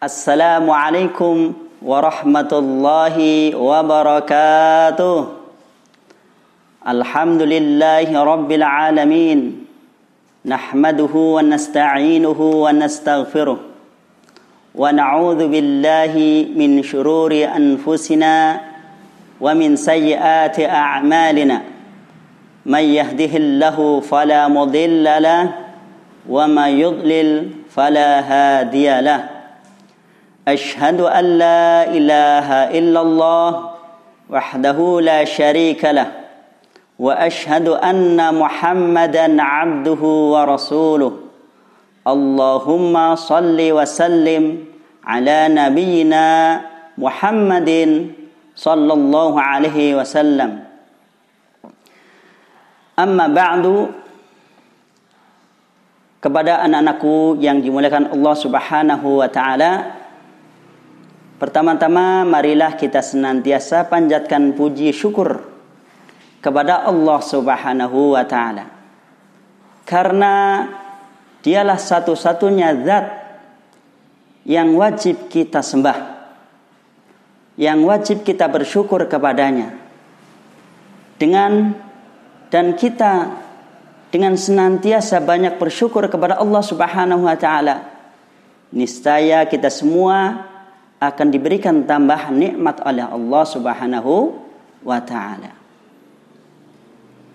Assalamualaikum warahmatullahi wabarakatuh. Alhamdulillahi rabbil alamin. Nahmaduhu wa nasta'inuhu wa nastaghfiruh. Wa na'udzu billahi min syururi anfusina wa min sayyiati a'malina. May yahdihillahu fala mudilla lahu wa may yudlil fala hadiya lahu. Ashhadu an la ilaha illallah wahdahu la syarika lah wa ashhadu anna Muhammadan abduhu wa rasuluh. Allahumma salli wa sallim ala nabiyyina Muhammadin sallallahu alaihi wasallam. Amma ba'du. Kepada anak-anakku yang dimuliakan Allah Subhanahu wa taala, pertama-tama marilah kita senantiasa panjatkan puji syukur kepada Allah Subhanahu wa taala. Karena dialah satu-satunya zat yang wajib kita sembah, yang wajib kita bersyukur kepadanya. Dan kita dengan senantiasa banyak bersyukur kepada Allah Subhanahu wa taala, niscaya kita semua akan diberikan tambahan nikmat oleh Allah Subhanahu wa taala.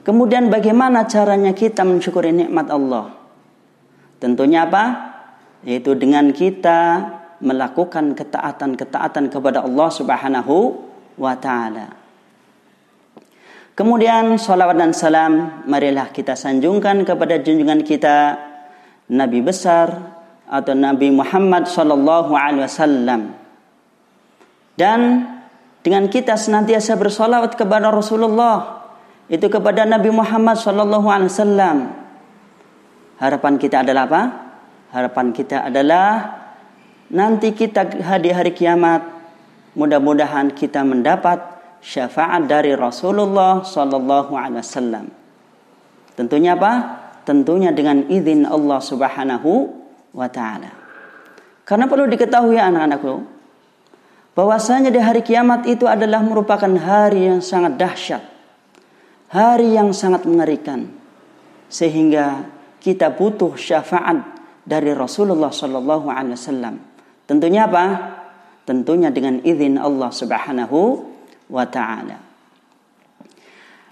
Kemudian bagaimana caranya kita mensyukuri nikmat Allah? Tentunya apa? Yaitu dengan kita melakukan ketaatan-ketaatan kepada Allah Subhanahu wa taala. Kemudian salawat dan salam marilah kita sanjungkan kepada junjungan kita Nabi besar atau Nabi Muhammad sallallahu alaihi wasallam. Dan dengan kita senantiasa bersalawat kepada Rasulullah, itu kepada Nabi Muhammad SAW. Harapan kita adalah apa? Harapan kita adalah nanti kita di hari kiamat, mudah-mudahan kita mendapat syafaat dari Rasulullah SAW. Tentunya apa? Tentunya dengan izin Allah Subhanahu wa taala. Karena perlu diketahui anak-anakku, bahwasanya di hari kiamat itu adalah merupakan hari yang sangat dahsyat, hari yang sangat mengerikan, sehingga kita butuh syafaat dari Rasulullah sallallahu alaihi wasallam. Tentunya apa? Tentunya dengan izin Allah Subhanahu wa taala.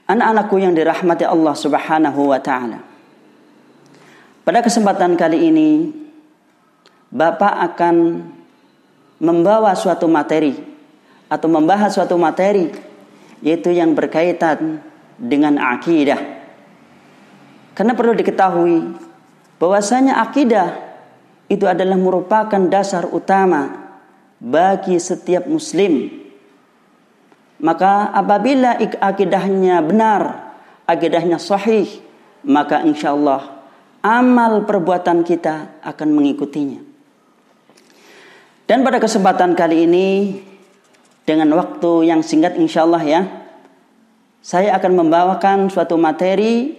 Anak-anakku yang dirahmati Allah Subhanahu wa taala, pada kesempatan kali ini Bapak akan membawa suatu materi atau membahas suatu materi, yaitu yang berkaitan dengan akidah. Karena perlu diketahui bahwasanya akidah itu adalah merupakan dasar utama bagi setiap muslim. Maka apabila akidahnya benar, akidahnya sahih, maka insyaallah amal perbuatan kita akan mengikutinya. Dan pada kesempatan kali ini, dengan waktu yang singkat insyaallah ya, saya akan membawakan suatu materi,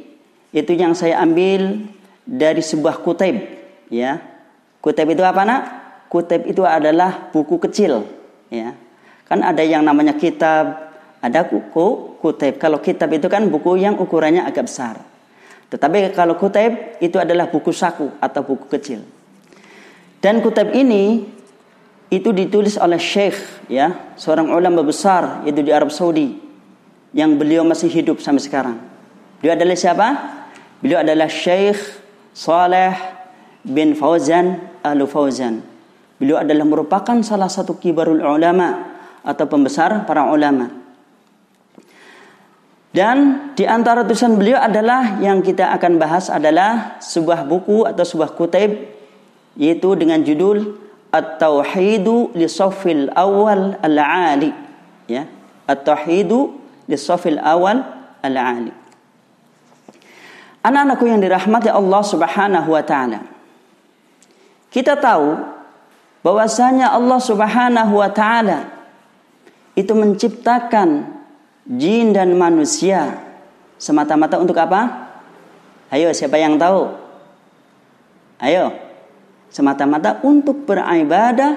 itu yang saya ambil dari sebuah kutib ya. Kutib itu apa nak? Kutib itu adalah buku kecil ya. Kan ada yang namanya kitab, ada kutib. Kalau kitab itu kan buku yang ukurannya agak besar. Tetapi kalau kutib itu adalah buku saku atau buku kecil. Dan kutib ini itu ditulis oleh Syekh ya, seorang ulama besar itu di Arab Saudi, yang beliau masih hidup sampai sekarang. Beliau adalah siapa? Beliau adalah Syekh Saleh bin Fauzan Al-Fauzan. Beliau adalah merupakan salah satu kibarul ulama atau pembesar para ulama. Dan di antara tulisan beliau adalah yang kita akan bahas adalah sebuah buku atau sebuah kutib, yaitu dengan judul At-Tauhidu li Shaffil Awal Al-Ali ya, At-Tauhidu li Shaffil Awal Al-Ali. Anak-anakku yang dirahmati Allah Subhanahu wa taala, kita tahu bahwasanya Allah Subhanahu wa taala itu menciptakan jin dan manusia semata-mata untuk apa? Ayo, siapa yang tahu? Ayo. Semata-mata untuk beribadah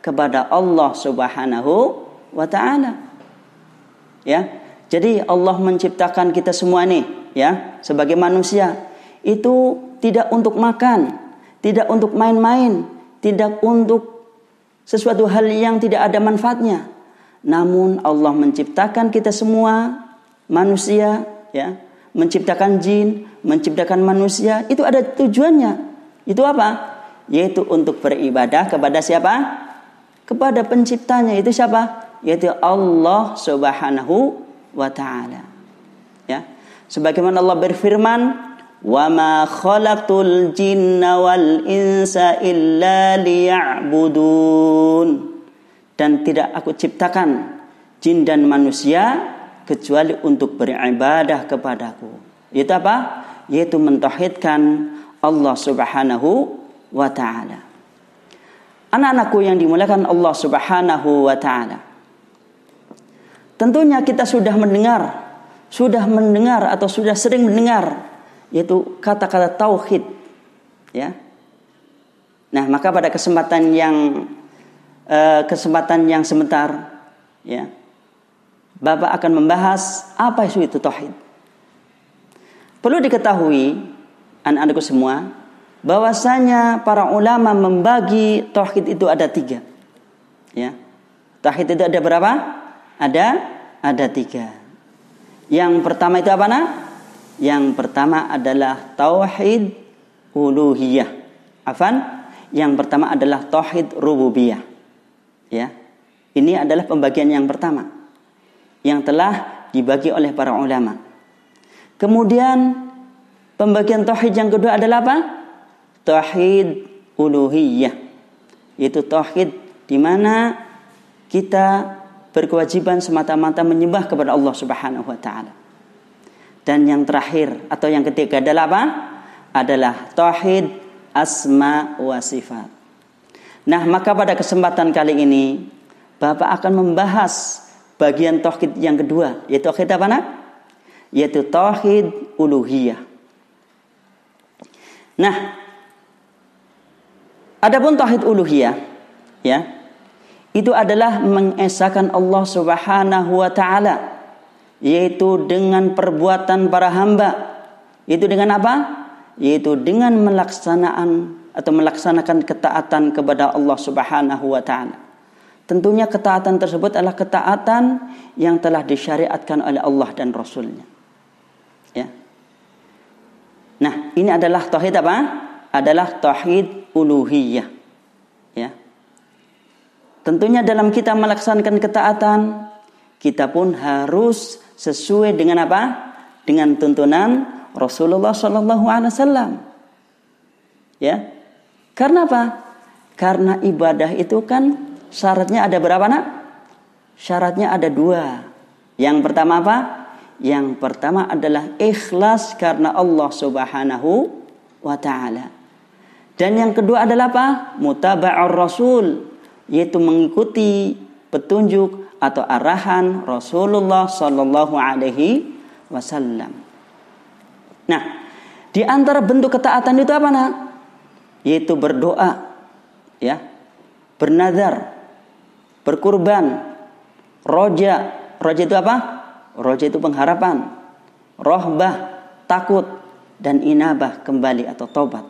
kepada Allah Subhanahu wa taala. Ya. Jadi Allah menciptakan kita semua nih, ya, sebagai manusia itu tidak untuk makan, tidak untuk main-main, tidak untuk sesuatu hal yang tidak ada manfaatnya. Namun Allah menciptakan kita semua manusia, ya, menciptakan jin, menciptakan manusia, itu ada tujuannya. Itu apa? Yaitu untuk beribadah kepada siapa? Kepada penciptanya. Itu siapa? Yaitu Allah Subhanahu wa ta'ala. Ya. Sebagaimana Allah berfirman, "Wa ma khalaqtul jinna wal insa illa liya'budun." Dan tidak aku ciptakan jin dan manusia kecuali untuk beribadah kepadaku. Itu apa? Yaitu mentauhidkan Allah Subhanahu wa ta'ala. Anak-anakku yang dimuliakan Allah Subhanahu wa ta'ala, tentunya kita sudah mendengar atau sudah sering mendengar yaitu kata-kata tauhid, ya. Nah, maka pada kesempatan yang sebentar, ya, Bapak akan membahas apa itu tauhid. Perlu diketahui anak-anakku semua bahwasanya para ulama membagi tauhid itu ada 3. Ya. Tauhid itu ada berapa? Ada 3. Yang pertama itu apa, nak? Yang pertama adalah tauhid uluhiyah. Yang pertama adalah tauhid rububiyah. Ya. Ini adalah pembagian yang pertama yang telah dibagi oleh para ulama. Kemudian pembagian tauhid yang kedua adalah apa? Tauhid uluhiyah. Yaitu tauhid di mana kita berkewajiban semata-mata menyembah kepada Allah Subhanahu wa taala. Dan yang terakhir atau yang ketiga adalah apa? Adalah tauhid asma wa sifat. Nah, maka pada kesempatan kali ini Bapak akan membahas bagian tauhid yang kedua, yaitu tauhid apa, nak? Yaitu tauhid uluhiyah. Nah, adapun tauhid uluhiyah, ya, itu adalah mengesahkan Allah Subhanahu wa taala, yaitu dengan perbuatan para hamba. Itu dengan apa? Yaitu dengan melaksanakan ketaatan kepada Allah Subhanahu wa taala. Tentunya ketaatan tersebut adalah ketaatan yang telah disyariatkan oleh Allah dan Rasul-Nya. Ya. Nah, ini adalah tauhid apa? Adalah tauhid uluhiyah. Ya. Tentunya dalam kita melaksanakan ketaatan, kita pun harus sesuai dengan apa? Dengan tuntunan Rasulullah SAW. Ya, karena apa? Karena ibadah itu kan syaratnya ada berapa, nak? Syaratnya ada 2. Yang pertama apa? Yang pertama adalah ikhlas karena Allah Subhanahu wa ta'ala. Dan yang kedua adalah apa? Mutaba'ur Rasul, yaitu mengikuti petunjuk atau arahan Rasulullah sallallahu alaihi wasallam. Nah, di antara bentuk ketaatan itu apa, nak? Yaitu berdoa, ya, bernazar, berkurban, roja. Roja itu apa? Roja itu pengharapan, rohbah, takut, dan inabah, kembali atau taubat.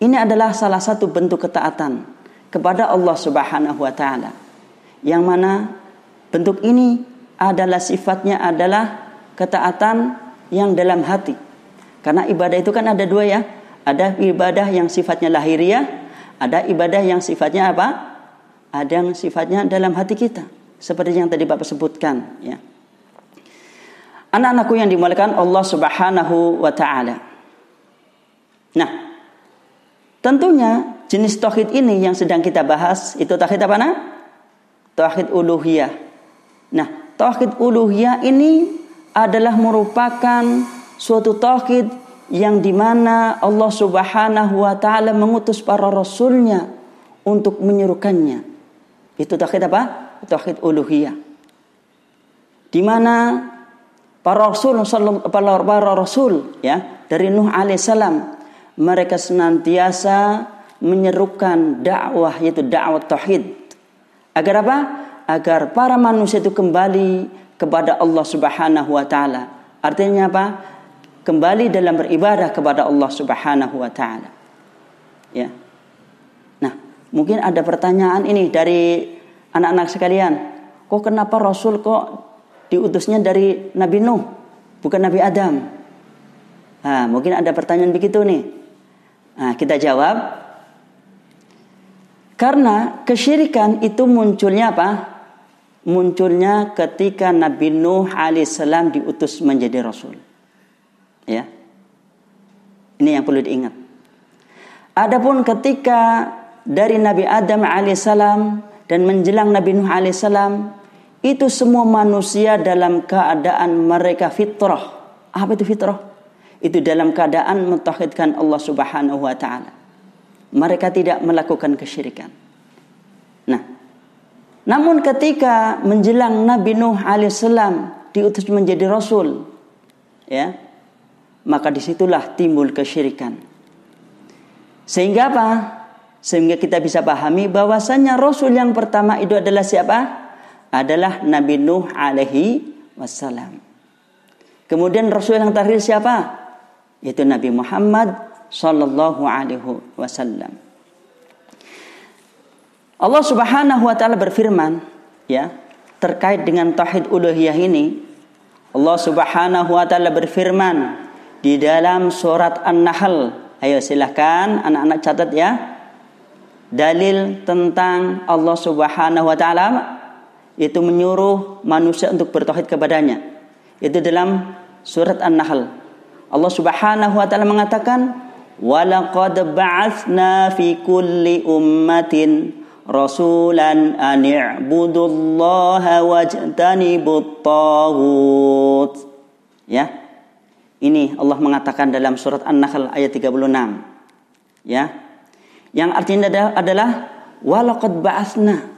Ini adalah salah satu bentuk ketaatan kepada Allah Subhanahu wa taala. Yang mana bentuk ini adalah sifatnya adalah ketaatan yang dalam hati. Karena ibadah itu kan ada 2, ya. Ada ibadah yang sifatnya lahiriah, ada ibadah yang sifatnya apa? Ada yang sifatnya dalam hati kita. Seperti yang tadi Bapak sebutkan, ya. Anak-anakku yang dimuliakan Allah Subhanahu wa taala. Nah, tentunya jenis tauhid ini yang sedang kita bahas itu tauhid apa, nak? Tauhid uluhiyah. Nah, tauhid uluhiyah ini adalah merupakan suatu tauhid yang dimana Allah Subhanahu wa taala mengutus para rasulnya untuk menyerukannya. Itu tauhid apa? Tauhid uluhiyah. Di mana para rasul, ya, dari Nuh alaihissalam, mereka senantiasa menyerukan dakwah, yaitu dakwah tauhid, Agar apa? Agar para manusia itu kembali kepada Allah Subhanahu wa taala. Artinya apa? Kembali dalam beribadah kepada Allah Subhanahu wa taala. Ya. Nah, mungkin ada pertanyaan ini dari anak-anak sekalian. Kok kenapa Rasul kok diutusnya dari Nabi Nuh, bukan Nabi Adam? Nah, mungkin ada pertanyaan begitu nih. Nah, kita jawab. Karena kesyirikan itu munculnya apa? Munculnya ketika Nabi Nuh alaihissalam diutus menjadi Rasul. Ya. Ini yang perlu diingat. Adapun ketika dari Nabi Adam alaihissalam dan menjelang Nabi Nuh alaihissalam, itu semua manusia dalam keadaan mereka fitrah. Apa itu fitrah? Itu dalam keadaan mentauhidkan Allah Subhanahu wa taala. Mereka tidak melakukan kesyirikan. Nah, namun ketika menjelang Nabi Nuh alaihissalam diutus menjadi Rasul, ya, maka disitulah timbul kesyirikan. Sehingga apa? Sehingga kita bisa pahami bahwasanya Rasul yang pertama itu adalah siapa? Adalah Nabi Nuh alaihi wassalam. Kemudian Rasul yang terakhir siapa? Itu Nabi Muhammad sallallahu alaihi wasallam. Allah Subhanahu wa taala berfirman, ya, terkait dengan tauhid uluhiyah ini. Allah Subhanahu wa taala berfirman di dalam surat An-Nahl. Ayo silahkan anak-anak catat ya. Dalil tentang Allah Subhanahu wa taala itu menyuruh manusia untuk bertauhid kepadanya. Itu dalam surat An-Nahl. Allah Subhanahu wa taala mengatakan, "Walaqad ba'atsna fi kulli ummatin rasulan an i'budullaha wajtanibut taghut." Ya. Ini Allah mengatakan dalam surat An-Nahl ayat 36. Ya. Yang artinya adalah walaqad ba'atsna,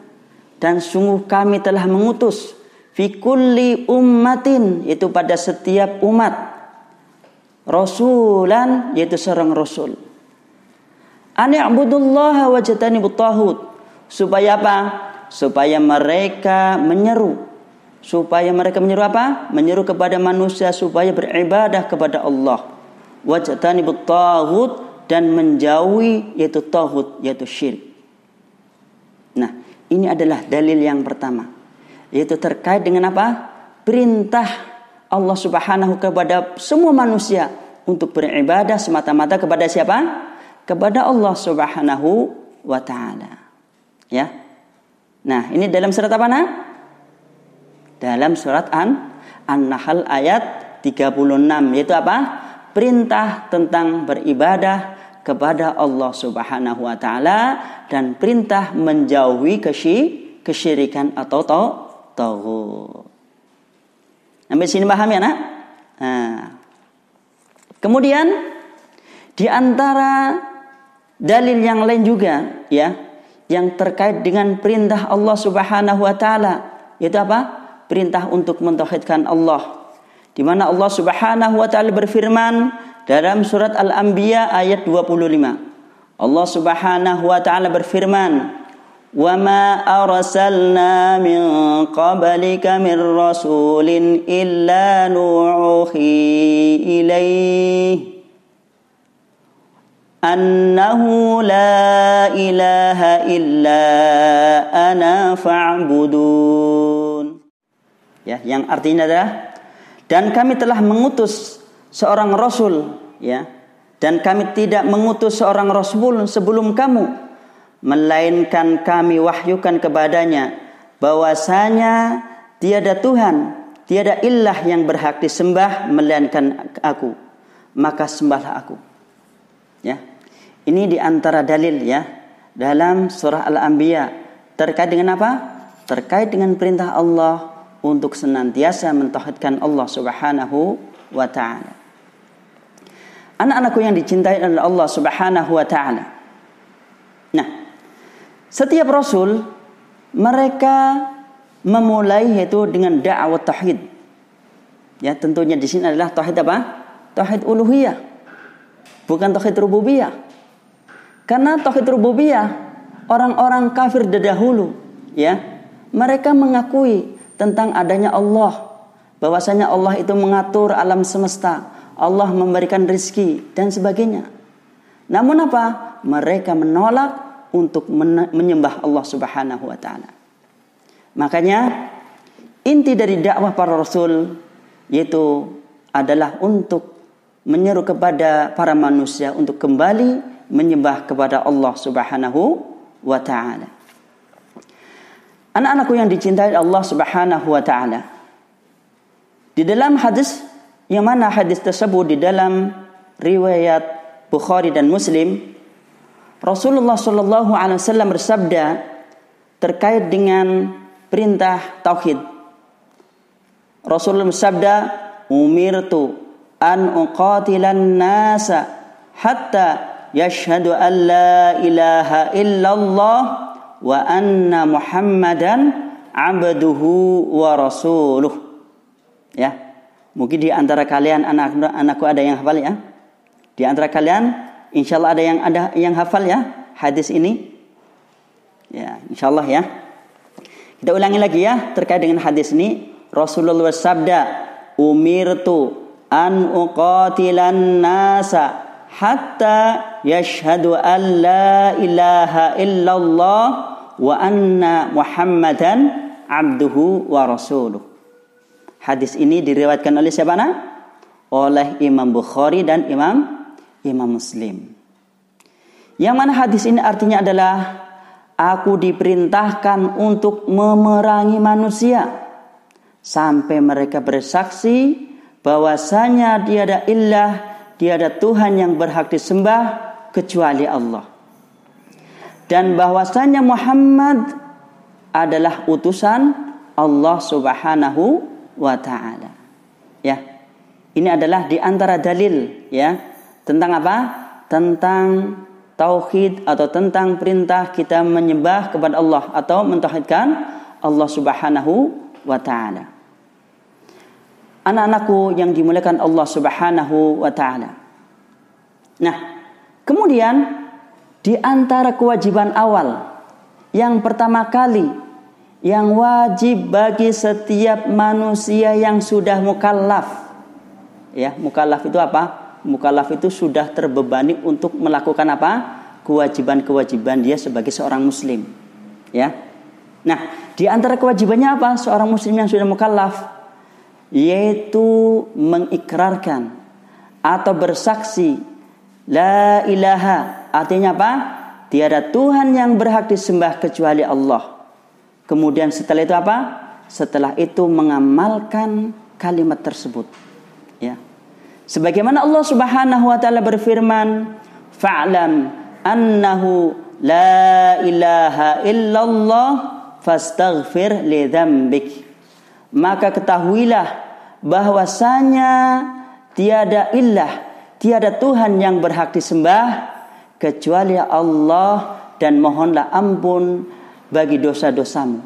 dan sungguh kami telah mengutus fi kulli ummatin, itu pada setiap umat, rasulan, yaitu seorang rasul, an i'budullaha wajtanibut taghut, supaya apa? Supaya mereka menyeru apa? Menyeru kepada manusia supaya beribadah kepada Allah. Wajtanibut taghut, dan menjauhi yaitu taghut, yaitu syirik. Nah, ini adalah dalil yang pertama, yaitu terkait dengan apa? Perintah Allah Subhanahu kepada semua manusia untuk beribadah semata-mata kepada siapa? Kepada Allah Subhanahu wa taala. Ya. Nah, ini dalam surat apa, Nak? Dalam surat An-Nahl ayat 36, yaitu apa? Perintah tentang beribadah kepada Allah Subhanahu wa taala dan perintah menjauhi kesyirikan atau taghut. Sampai sini paham ya, Nak? Nah. Kemudian di antara dalil yang lain juga, ya, yang terkait dengan perintah Allah Subhanahu wa taala, yaitu apa? Perintah untuk mentauhidkan Allah. Di mana Allah Subhanahu wa taala berfirman dalam surat Al-Anbiya ayat 25. Allah Subhanahu wa taala berfirman, "Wa ma arsalna min qablika min rasulin illa nu'uhi ilaihi annahu la ilaha illa ana fa'budun." Ya, yang artinya adalah, dan kami telah mengutus seorang rasul, ya, dan kami tidak mengutus seorang rasul sebelum kamu, melainkan kami wahyukan kepadanya bahwasanya tiada Tuhan, tiada ilah yang berhak disembah melainkan aku, maka sembahlah aku. Ya. Ini di antara dalil, ya, dalam surah Al-Anbiya terkait dengan apa? Terkait dengan perintah Allah untuk senantiasa mentauhidkan Allah Subhanahu wa taala. Anak-anakku yang dicintai oleh Allah Subhanahu wa taala. Nah, setiap rasul mereka memulai yaitu dengan dakwah tauhid. Ya, tentunya di sini adalah tauhid apa? Tauhid uluhiyah. Bukan tauhid rububiyah. Karena tauhid rububiyah orang-orang kafir dahulu ya, mereka mengakui tentang adanya Allah, bahwasanya Allah itu mengatur alam semesta, Allah memberikan rizki dan sebagainya. Namun apa? Mereka menolak untuk menyembah Allah Subhanahu wa taala. Makanya inti dari dakwah para rasul yaitu adalah untuk menyeru kepada para manusia untuk kembali menyembah kepada Allah Subhanahu wa taala. Anak-anakku yang dicintai Allah Subhanahu wa taala, di dalam hadis yang mana hadis tersebut di dalam riwayat Bukhari dan Muslim, Rasulullah sallallahu alaihi wasallam bersabda terkait dengan perintah tauhid. Rasulullah bersabda, "Umirtu an uqatilan nasa hatta yashhadu an la ilaha illallah wa anna Muhammadan abduhu wa rasuluh." Ya, mungkin di antara kalian anak-anakku ada yang hafal ya. Di antara kalian insyaallah ada yang hafal ya hadis ini. Ya, insyaallah ya. Kita ulangi lagi ya terkait dengan hadis ini. Rasulullah bersabda, "Umirtu an uqatilan nasa hatta yashhadu an la ilaha illallah wa anna Muhammadan abduhu wa rasuluh." Hadis ini diriwayatkan oleh siapa? Oleh Imam Bukhari dan Imam Muslim. Yang mana hadis ini artinya adalah aku diperintahkan untuk memerangi manusia sampai mereka bersaksi bahwasanya tiada ilah, tiada Tuhan yang berhak disembah kecuali Allah, dan bahwasanya Muhammad adalah utusan Allah Subhanahu wa taala. Ya. Ini adalah di antara dalil ya tentang apa? Tentang tauhid atau tentang perintah kita menyembah kepada Allah atau mentauhidkan Allah Subhanahu wa taala. Anak-anakku yang dimuliakan Allah Subhanahu wa taala. Nah, kemudian di antara kewajiban awal yang pertama kali yang wajib bagi setiap manusia yang sudah mukallaf. Ya, mukallaf itu apa? Mukallaf itu sudah terbebani untuk melakukan apa? Kewajiban-kewajiban dia sebagai seorang muslim. Ya. Nah, di antara kewajibannya apa? Seorang muslim yang sudah mukallaf yaitu mengikrarkan atau bersaksi la ilaha, artinya apa? Tiada Tuhan yang berhak disembah kecuali Allah. Kemudian setelah itu apa? Setelah itu mengamalkan kalimat tersebut. Ya. Sebagaimana Allah Subhanahu wa taala berfirman, "Fa'lam annahu la ilaha illallah fastaghfir li dzambik." Maka ketahuilah bahwasanya tiada ilah, tiada Tuhan yang berhak disembah kecuali Allah, dan mohonlah ampun bagi dosa-dosamu.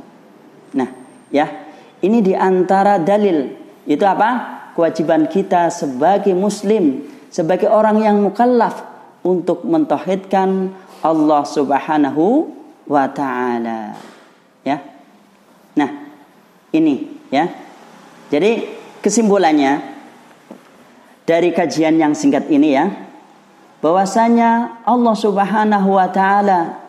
Nah, ya, ini di antara dalil itu apa? Kewajiban kita sebagai muslim, sebagai orang yang mukallaf untuk mentauhidkan Allah Subhanahu wa taala. Ya. Nah, ini ya. Jadi kesimpulannya dari kajian yang singkat ini ya, bahwasanya Allah Subhanahu wa taala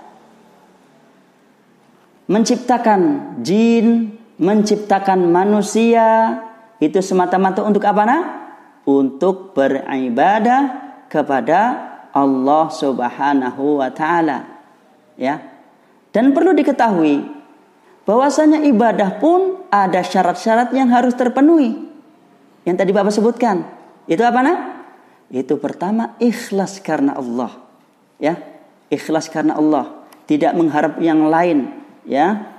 menciptakan jin, menciptakan manusia itu semata-mata untuk apa? Untuk beribadah kepada Allah Subhanahu wa taala. Ya. Dan perlu diketahui bahwasanya ibadah pun ada syarat-syarat yang harus terpenuhi. Yang tadi Bapak sebutkan. Itu apa? Itu pertama ikhlas karena Allah. Ya. Ikhlas karena Allah, tidak mengharap yang lain, ya.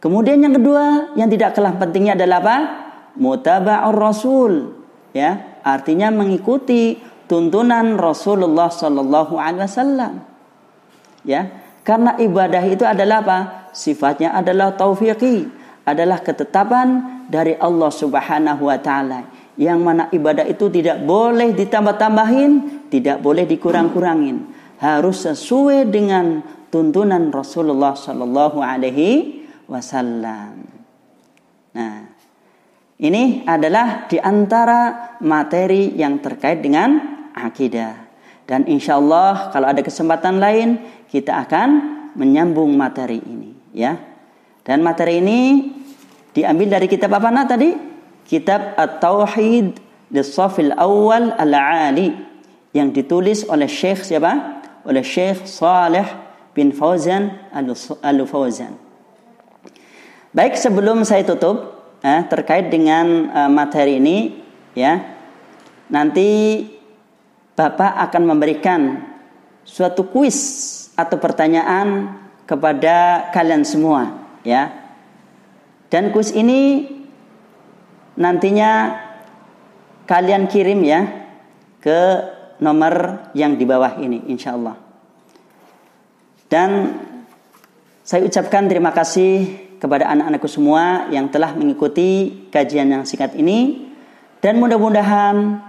Kemudian yang kedua, yang tidak kalah pentingnya adalah apa? Mutaba'ur Rasul, ya, artinya mengikuti tuntunan Rasulullah sallallahu alaihi wasallam. Ya, karena ibadah itu adalah apa? Sifatnya adalah taufiqi, adalah ketetapan dari Allah Subhanahu wa taala, yang mana ibadah itu tidak boleh ditambah-tambahin, tidak boleh dikurang-kurangin. Harus sesuai dengan tuntunan Rasulullah Shallallahu Alaihi Wasallam. Nah, ini adalah di antara materi yang terkait dengan akidah. Dan insya Allah kalau ada kesempatan lain kita akan menyambung materi ini, ya. Dan materi ini diambil dari kitab apa tadi? Kitab At-Tauhid Lis-Shafil Awal Al-Ali yang ditulis oleh Syekh siapa? Oleh Syekh Shalih bin Fauzan Al-Fauzan. Baik, sebelum saya tutup terkait dengan materi ini, ya. Nanti Bapak akan memberikan suatu kuis atau pertanyaan kepada kalian semua, ya. Dan kuis ini nantinya kalian kirim ya ke nomor yang di bawah ini insyaallah. Dan saya ucapkan terima kasih kepada anak-anakku semua yang telah mengikuti kajian yang singkat ini, dan mudah-mudahan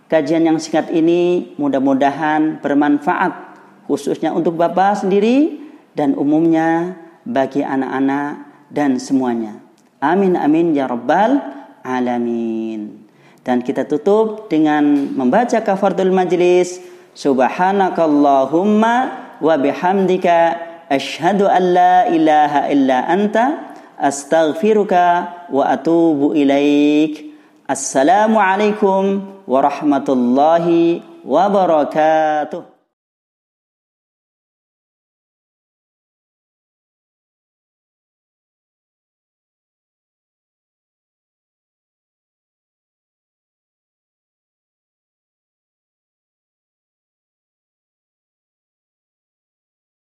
kajian yang singkat ini mudah-mudahan bermanfaat khususnya untuk Bapak sendiri dan umumnya bagi anak-anak dan semuanya. Amin amin ya rabbal alamin. Dan kita tutup dengan membaca kafaratul majlis. Subhanakallahumma wa bihamdika asyhadu an la ilaha illa anta astaghfiruka wa atubu ilaik. Assalamualaikum warahmatullahi wabarakatuh.